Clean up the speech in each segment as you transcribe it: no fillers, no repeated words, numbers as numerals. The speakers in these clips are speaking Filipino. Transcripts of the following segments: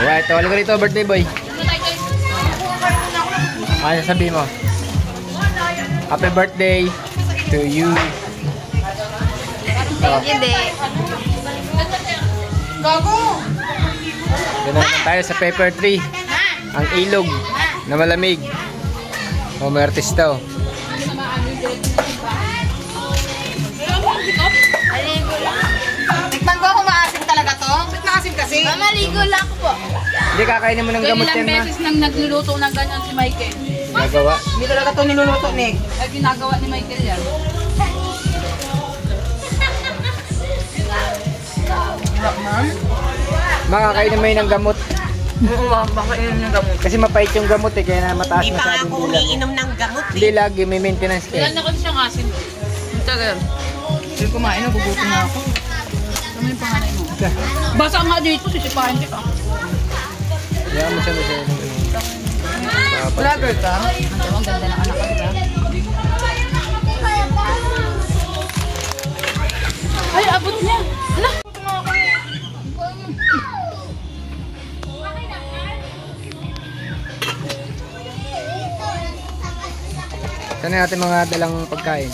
Alright, tawag ko rito, birthday boy. Ano sasabihin mo? Happy birthday to you. Thank you, De. Gago! Ganun naman tayo sa pepper tree. Ang ilog na malamig. O, may artista. Maligo lang. Tikman ko kung maasim talaga to. Ba't maasim kasi? Maligo lang po. Hindi, kakainin mo ng gamot yan, ma. Ilang beses nang nagluluto ng ganyan si Michael. Gagawa. Hindi talaga to niluluto, Nick. Ay, ginagawa ni Michael yan. Makakainin mo yun ng gamot. Oo, baka inom ng gamot. Kasi mapait yung gamot eh, kaya na mataas Hindi na pa sa ako bilang. umiinom ng gamot Hindi lagi, may maintenance ka. Ilan na kasi siyang asin. Tagal. Hindi kumain na, gugutom na ako. Ano yung panganay mo? Basa nga dito, sisipahin kita. Kaya mo siya siya. Vlogger ka? Ang ganda ng anak ko, diba? Ay, abot niya. Ala! Saan natin mga dalang pagkain?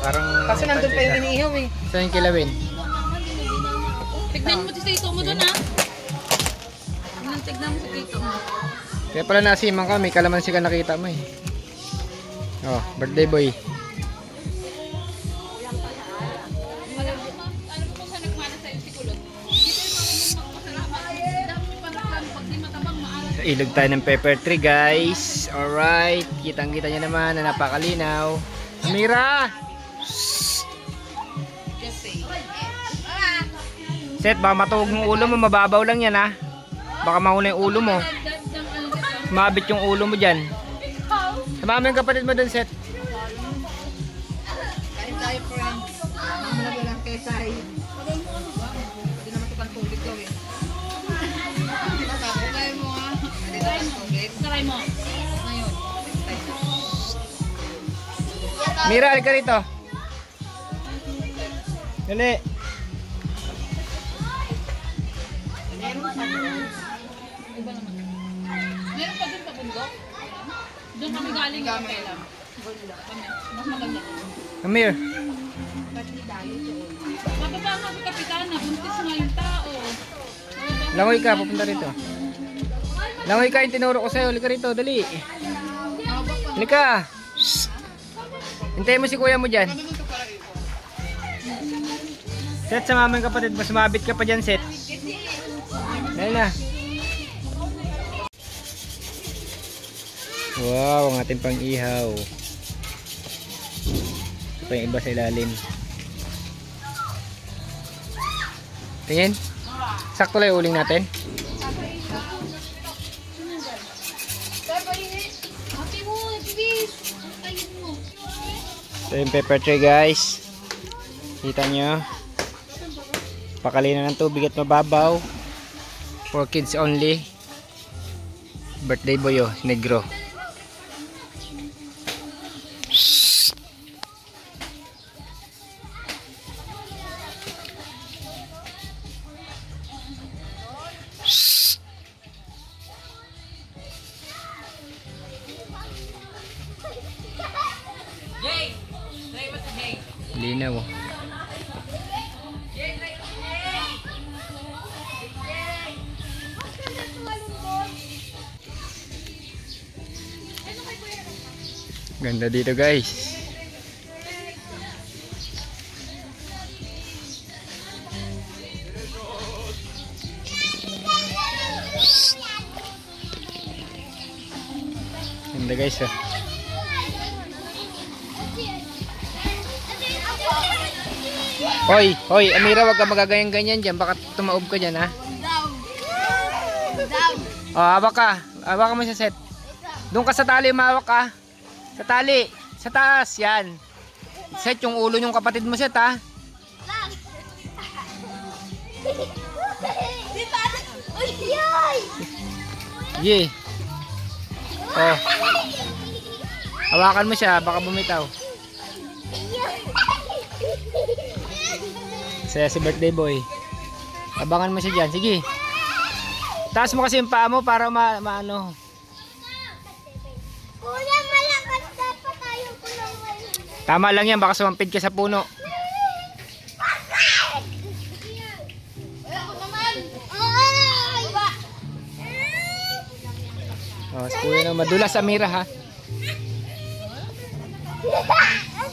Parang... Kasi nandun pa yung iniihaw eh. Saan yung kilawin? Tignan mo si Tito mo doon, ha? Tignan mo si Tito mo. Kaya pala nasiman ka, may kalamansi ka nakita mo eh. Oh, birthday boy. Ano po sa nagmana sa'yo si Kulot? Sa ilog tayo ng pepper tree, guys. Alright, kitang-kita nyo naman na napakalinaw. Amira! Just say. Set, baka matuwag ng ulo mo, mababaw lang yan ha. Baka mahula yung ulo mo. Mabit yung ulo mo dyan. Sama mo yung kapatid mo dun, Set. Kain tayo, friends. Mamalaga lang kay Sai. Hindi naman ito pantubig daw eh. Try mo ha. Try mo. Ngayon. Mira, halika rito. Dali. Meron pa din pa bundok? Doon kami galing yung kapela. Kami. Mas maganda. Come here. Mababa nga si Kapitana. Buntis nga yung tao. Langoy ka, pupunta rito. Langoy ka, yung tinuro ko sa'yo. Halika rito, dali. Halika. Shhh. Hintayin mo si kuya mo dyan. Set, sa mamang kapatid mo. Sumabit ka pa dyan, Set. Dahil na. Wow, ang ating pang-ihaw. Ito pa yung iba sa ilalim. Tingin. Sakto lang yung uling natin. Ito yung pepper tree, guys. Kita nyo. Pakalina ng tubig at mababaw. For kids only. Birthday boy oh, negro. Linaw oh. Ganda dito, guys. Ganda, guys ah. Hoy, hoy, Amira, wag ka magagayang-ganyan dyan. Baka tumaob ka dyan, ha? O, hawak ka. Hawak ka mo sa Set. Doon ka sa tali, umawak ka. Sa tali. Sa taas, yan. Set, yung ulo yung kapatid mo, Set, ha? Sige. O. Hawakan mo siya, baka bumitaw. Saya si birthday boy. Abangan mo siya dyan. Sige. Taas mo kasi yung paa mo para maano. Kuya, malakas dapat tayo kulungan. Tama lang yan, baka sumampid ka sa puno. Oh, si kuya na madulas sa mira ha.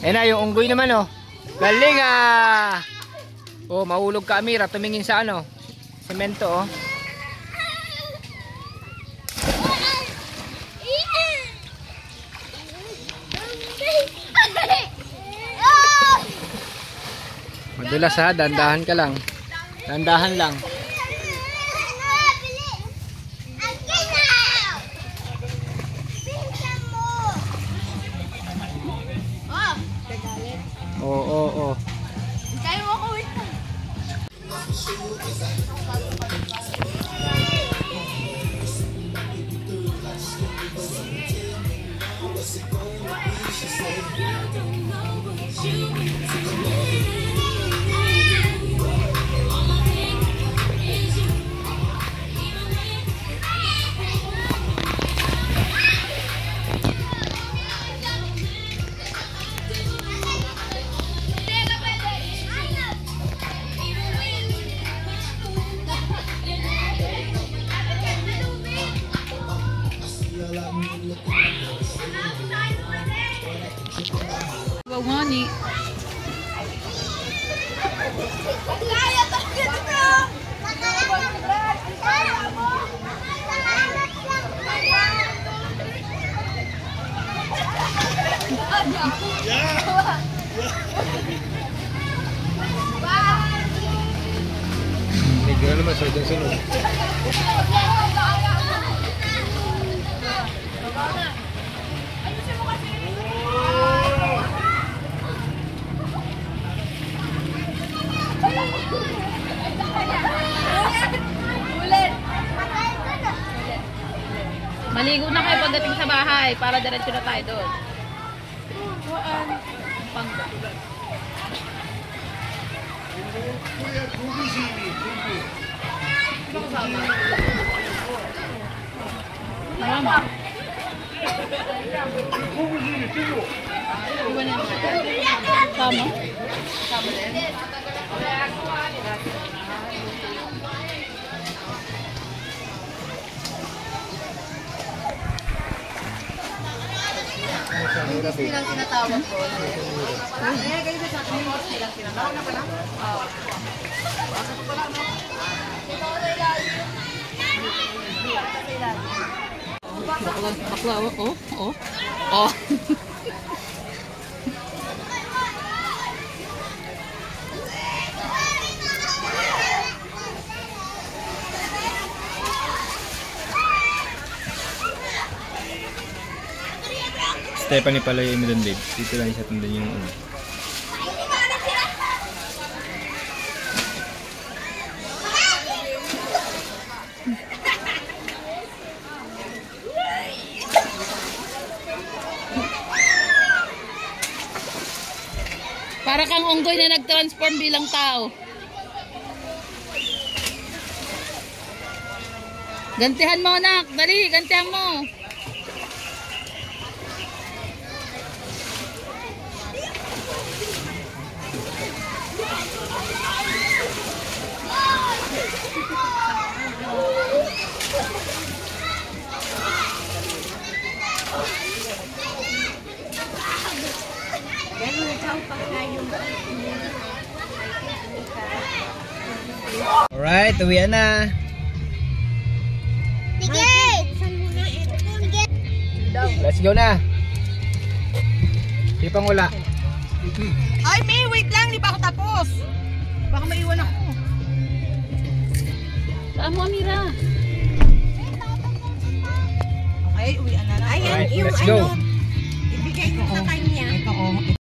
Ayun na, yung unggoy naman oh. Galing ah. Oh, mahulog ka Amira, tumingin sa ano, semento oh. Madulas ha, dandahan ka lang. Dandahan lang. Oo. Kaya mo ako wait. Wawani. Negro naman sa sunod. Maligo na kayo pagdating sa bahay para diretso na tayo doon. Mama. Sama. Silang tinatawag ko. Eh, ganito sa akin. Silang tinatawag na pala. Oo. Pasok pala, no? Ito ko sa ilalim. Bakla, oh. Stephanie pala yung doon babe. Dito lang siya tundan yung ano. Para kang unggoy na nag-transform bilang tao. Gantihan mo anak, dali, gantihan mo. Alright, uwian na. Sige! Sige! Let's go na. Di pang wala. Ay, May, wait lang. Di pa ako tapos. Baka maiwan ako. Saan mo, Amira? Okay, uwian na lang. Alright, let's go.